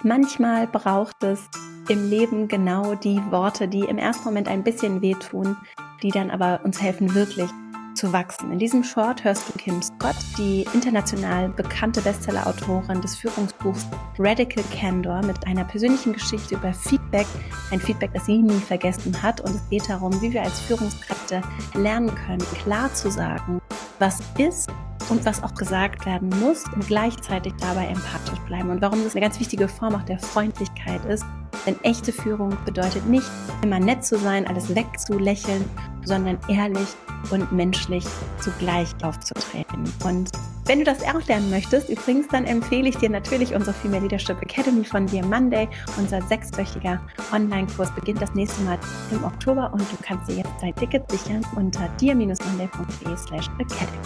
Manchmal braucht es im Leben genau die Worte, die im ersten Moment ein bisschen wehtun, die dann aber uns helfen, wirklich zu wachsen. In diesem Short hörst du Kim Scott, die international bekannte Bestseller-Autorin des Führungsbuchs Radical Candor, mit einer persönlichen Geschichte über Feedback. Ein Feedback, das sie nie vergessen hat. Und es geht darum, wie wir als Führungskräfte lernen können, klar zu sagen, was ist und was auch gesagt werden muss und gleichzeitig dabei empathisch bleiben. Und warum das eine ganz wichtige Form auch der Freundlichkeit ist. Denn echte Führung bedeutet nicht, immer nett zu sein, alles wegzulächeln, sondern ehrlich und menschlich zugleich aufzutreten. Und wenn du das auch lernen möchtest, übrigens, dann empfehle ich dir natürlich unsere Female Leadership Academy von Dear Monday. Unser 6-wöchiger Online-Kurs beginnt das nächste Mal im Oktober und du kannst dir jetzt dein Ticket sichern unter dear-monday.de/academy.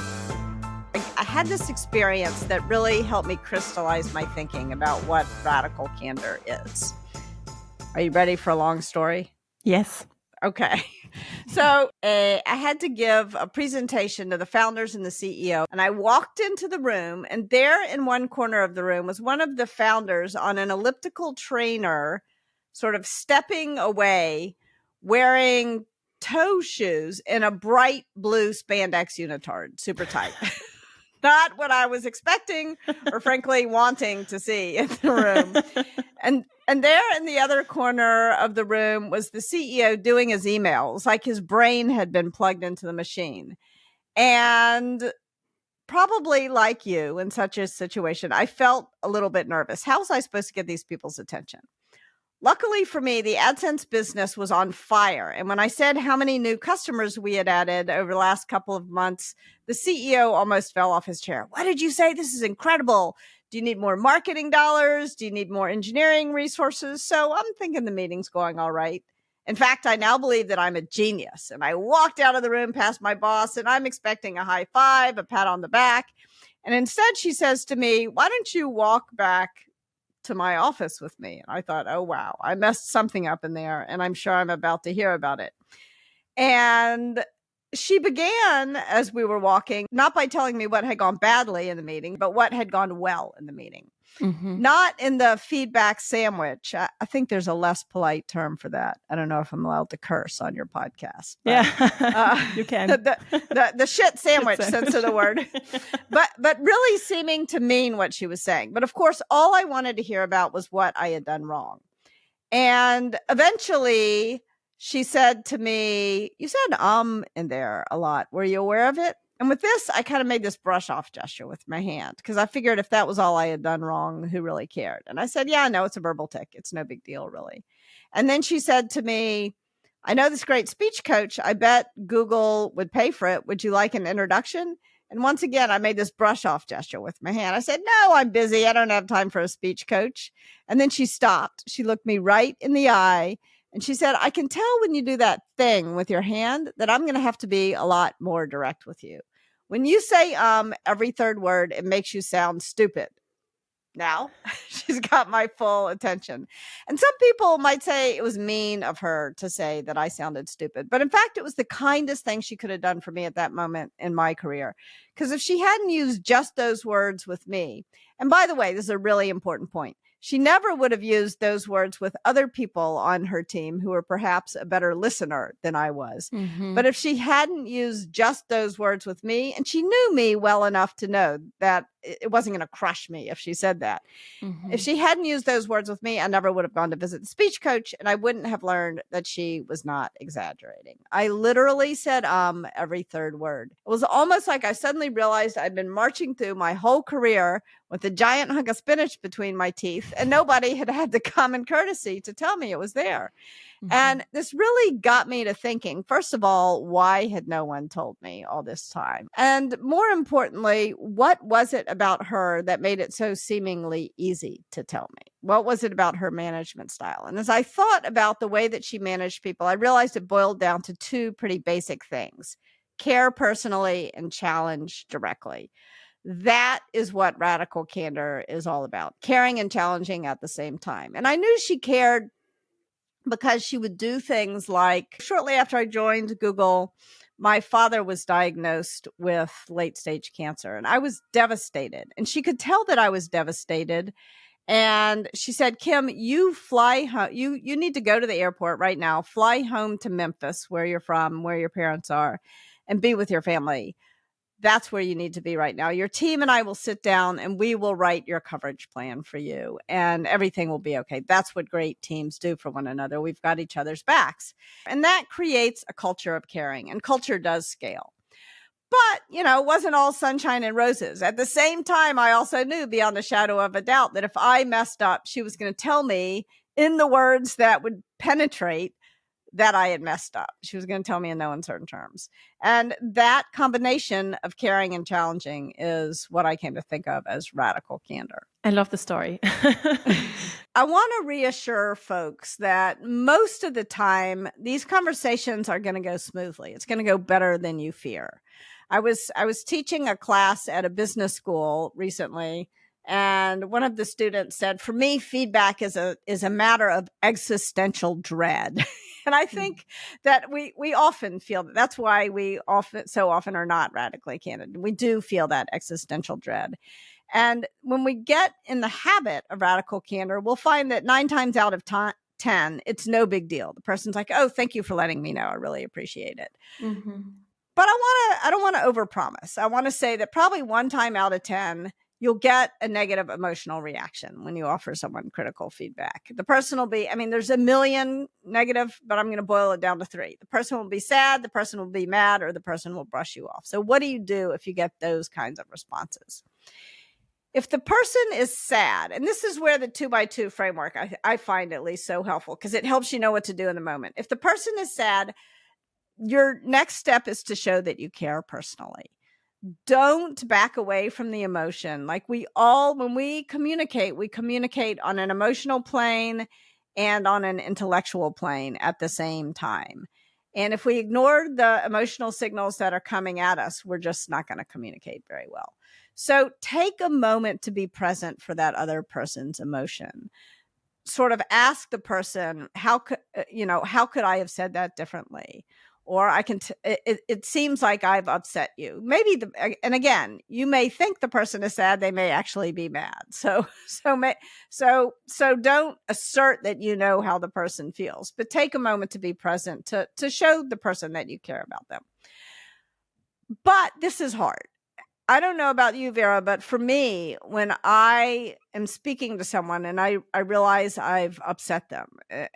I had this experience that really helped me crystallize my thinking about what radical candor is. Are you ready for a long story? Yes. Okay. So I had to give a presentation to the founders and the CEO, and I walked into the room, and there in one corner of the room was one of the founders on an elliptical trainer, sort of stepping away, wearing toe shoes in a bright blue spandex unitard, super tight. Not what I was expecting or frankly wanting to see in the room. And there in the other corner of the room was the CEO doing his emails, like his brain had been plugged into the machine. And probably like you in such a situation, I felt a little bit nervous. How was I supposed to get these people's attention? Luckily for me, the AdSense business was on fire. And when I said how many new customers we had added over the last couple of months, the CEO almost fell off his chair. What did you say? This is incredible. Do you need more marketing dollars? Do you need more engineering resources? So I'm thinking the meeting's going all right. In fact, I now believe that I'm a genius. And I walked out of the room past my boss, and I'm expecting a high five, a pat on the back. And instead, she says to me, why don't you walk back to my office with me? And I thought, oh, wow, I messed something up in there, and I'm sure I'm about to hear about it. And she began, as we were walking, not by telling me what had gone badly in the meeting, but what had gone well in the meeting. Mm-hmm. Not in the feedback sandwich. I think there's a less polite term for that. I don't know if I'm allowed to curse on your podcast. But, yeah, you can. The shit sandwich sense of the word. But really seeming to mean what she was saying. But of course, all I wanted to hear about was what I had done wrong. And eventually she said to me, you said in there a lot. Were you aware of it? And with this, I kind of made this brush off gesture with my hand because I figured if that was all I had done wrong, who really cared? And I said, yeah, I know it's a verbal tic. It's no big deal, really. And then she said to me, I know this great speech coach. I bet Google would pay for it. Would you like an introduction? And once again, I made this brush off gesture with my hand. I said, no, I'm busy. I don't have time for a speech coach. And then she stopped. She looked me right in the eye. And she said, I can tell when you do that thing with your hand that I'm going to have to be a lot more direct with you. When you say every third word, it makes you sound stupid. Now, she's got my full attention. And some people might say it was mean of her to say that I sounded stupid. But in fact, it was the kindest thing she could have done for me at that moment in my career. Because if she hadn't used just those words with me, and by the way, this is a really important point. She never would have used those words with other people on her team who were perhaps a better listener than I was. Mm-hmm. But if she hadn't used just those words with me, and she knew me well enough to know that it wasn't going to crush me if she said that. Mm-hmm. If she hadn't used those words with me, I never would have gone to visit the speech coach, and I wouldn't have learned that she was not exaggerating. I literally said every third word. It was almost like I suddenly realized I'd been marching through my whole career with a giant hunk of spinach between my teeth, and nobody had had the common courtesy to tell me it was there. Mm-hmm. And this really got me to thinking, first of all, why had no one told me all this time? And more importantly, what was it about her that made it so seemingly easy to tell me? What was it about her management style? And as I thought about the way that she managed people, I realized it boiled down to two pretty basic things: care personally and challenge directly. That is what radical candor is all about, caring and challenging at the same time. And I knew she cared because she would do things like, shortly after I joined Google, my father was diagnosed with late stage cancer, and I was devastated. And she could tell that I was devastated. And she said, Kim, you fly home. You need to go to the airport right now, fly home to Memphis, where you're from, where your parents are, and be with your family. That's where you need to be right now. Your team and I will sit down and we will write your coverage plan for you and everything will be okay. That's what great teams do for one another. We've got each other's backs. And that creates a culture of caring, and culture does scale. But, it wasn't all sunshine and roses. At the same time, I also knew beyond a shadow of a doubt that if I messed up, she was going to tell me in the words that would penetrate that I had messed up. She was going to tell me in no uncertain terms. And that combination of caring and challenging is what I came to think of as radical candor. I love the story. I want to reassure folks that most of the time, these conversations are going to go smoothly. It's going to go better than you fear. I was teaching a class at a business school recently, and one of the students said, for me, feedback is a matter of existential dread. And I think that we often feel that. That's why we so often are not radically candid. We do feel that existential dread. And when we get in the habit of radical candor, we'll find that 9 times out of 10, it's no big deal. The person's like, oh, thank you for letting me know. I really appreciate it. Mm-hmm. But I don't want to overpromise. I want to say that probably 1 time out of 10, you'll get a negative emotional reaction when you offer someone critical feedback. The person will be, there's a million negative, but I'm going to boil it down to 3. The person will be sad, the person will be mad, or the person will brush you off. So what do you do if you get those kinds of responses? If the person is sad, and this is where the 2x2 framework, I find at least so helpful, because it helps you know what to do in the moment. If the person is sad, your next step is to show that you care personally. Don't back away from the emotion. Like when we communicate on an emotional plane and on an intellectual plane at the same time. And if we ignore the emotional signals that are coming at us, we're just not going to communicate very well. So take a moment to be present for that other person's emotion. Sort of ask the person, how could I have said that differently? Or it seems like I've upset you. Maybe and again, you may think the person is sad. They may actually be mad. So don't assert that you know how the person feels, but take a moment to be present to show the person that you care about them. But this is hard. I don't know about you, Vera, but for me, when I am speaking to someone and I realize I've upset them,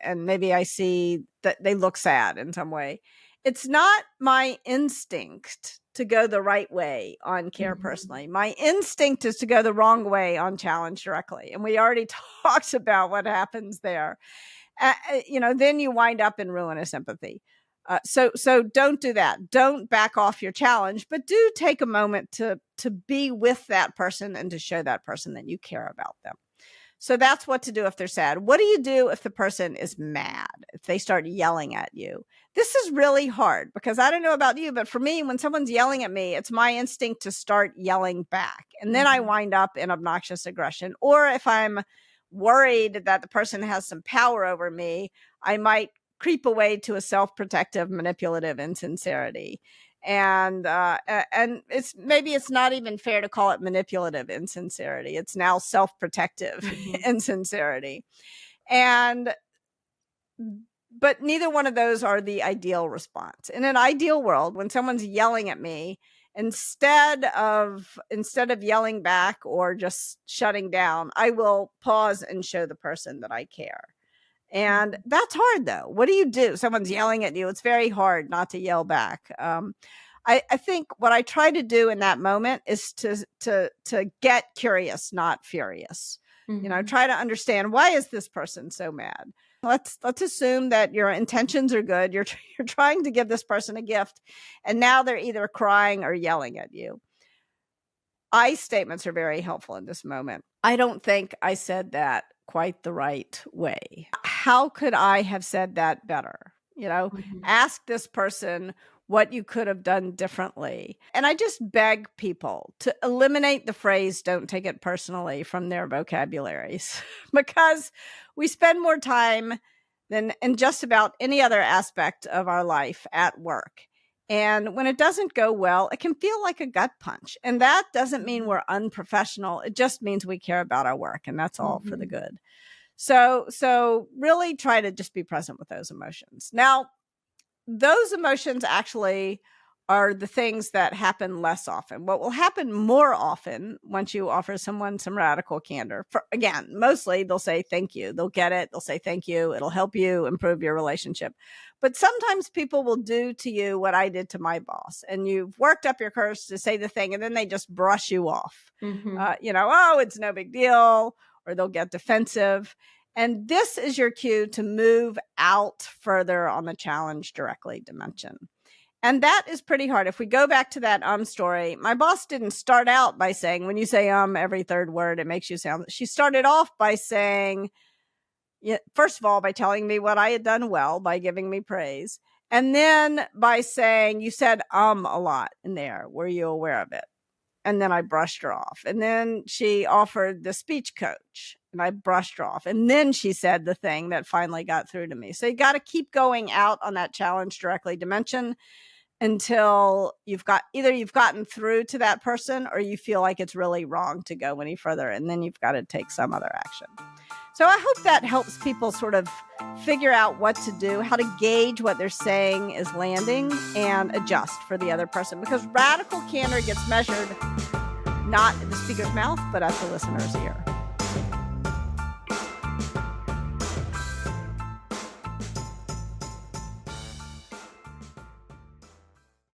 and maybe I see that they look sad in some way, it's not my instinct to go the right way on care personally. My instinct is to go the wrong way on challenge directly. And we already talked about what happens there. Then you wind up in ruinous empathy. So don't do that. Don't back off your challenge, but do take a moment to be with that person and to show that person that you care about them. So that's what to do if they're sad. What do you do if the person is mad, if they start yelling at you? This is really hard, because I don't know about you, but for me, when someone's yelling at me, it's my instinct to start yelling back. And then I wind up in obnoxious aggression. Or if I'm worried that the person has some power over me, I might creep away to a self-protective, manipulative insincerity. And it's not even fair to call it manipulative insincerity. It's now self-protective insincerity. But neither one of those are the ideal response. In an ideal world, when someone's yelling at me, instead of yelling back or just shutting down, I will pause and show the person that I care. And that's hard, though. What do you do? Someone's yelling at you. It's very hard not to yell back. I think what I try to do in that moment is to get curious, not furious. Try to understand, why is this person so mad? Let's assume that your intentions are good. You're trying to give this person a gift, and now they're either crying or yelling at you. I statements are very helpful in this moment. I don't think I said that quite the right way. How could I have said that better? Ask this person what you could have done differently. And I just beg people to eliminate the phrase, don't take it personally, from their vocabularies, because we spend more time than in just about any other aspect of our life at work. And when it doesn't go well, it can feel like a gut punch. And that doesn't mean we're unprofessional. It just means we care about our work, and that's all for the good. So really try to just be present with those emotions. Now, those emotions actually are the things that happen less often. What will happen more often once you offer someone some radical candor, again, mostly they'll say thank you. They'll get it. They'll say thank you. It'll help you improve your relationship. But sometimes people will do to you what I did to my boss, and you've worked up your courage to say the thing, and then they just brush you off. Oh, it's no big deal, or they'll get defensive. And this is your cue to move out further on the challenge directly dimension. And that is pretty hard. If we go back to that story, my boss didn't start out by saying, when you say every third word, it makes you sound. She started off by saying, first of all, by telling me what I had done well, by giving me praise. And then by saying, you said a lot in there. Were you aware of it? And then I brushed her off. And then she offered the speech coach, and I brushed her off. And then she said the thing that finally got through to me. So you got to keep going out on that challenge directly dimension until you've gotten through to that person, or you feel like it's really wrong to go any further. And then you've got to take some other action. So I hope that helps people sort of figure out what to do, how to gauge what they're saying is landing, and adjust for the other person. Because radical candor gets measured not in the speaker's mouth, but at the listener's ear.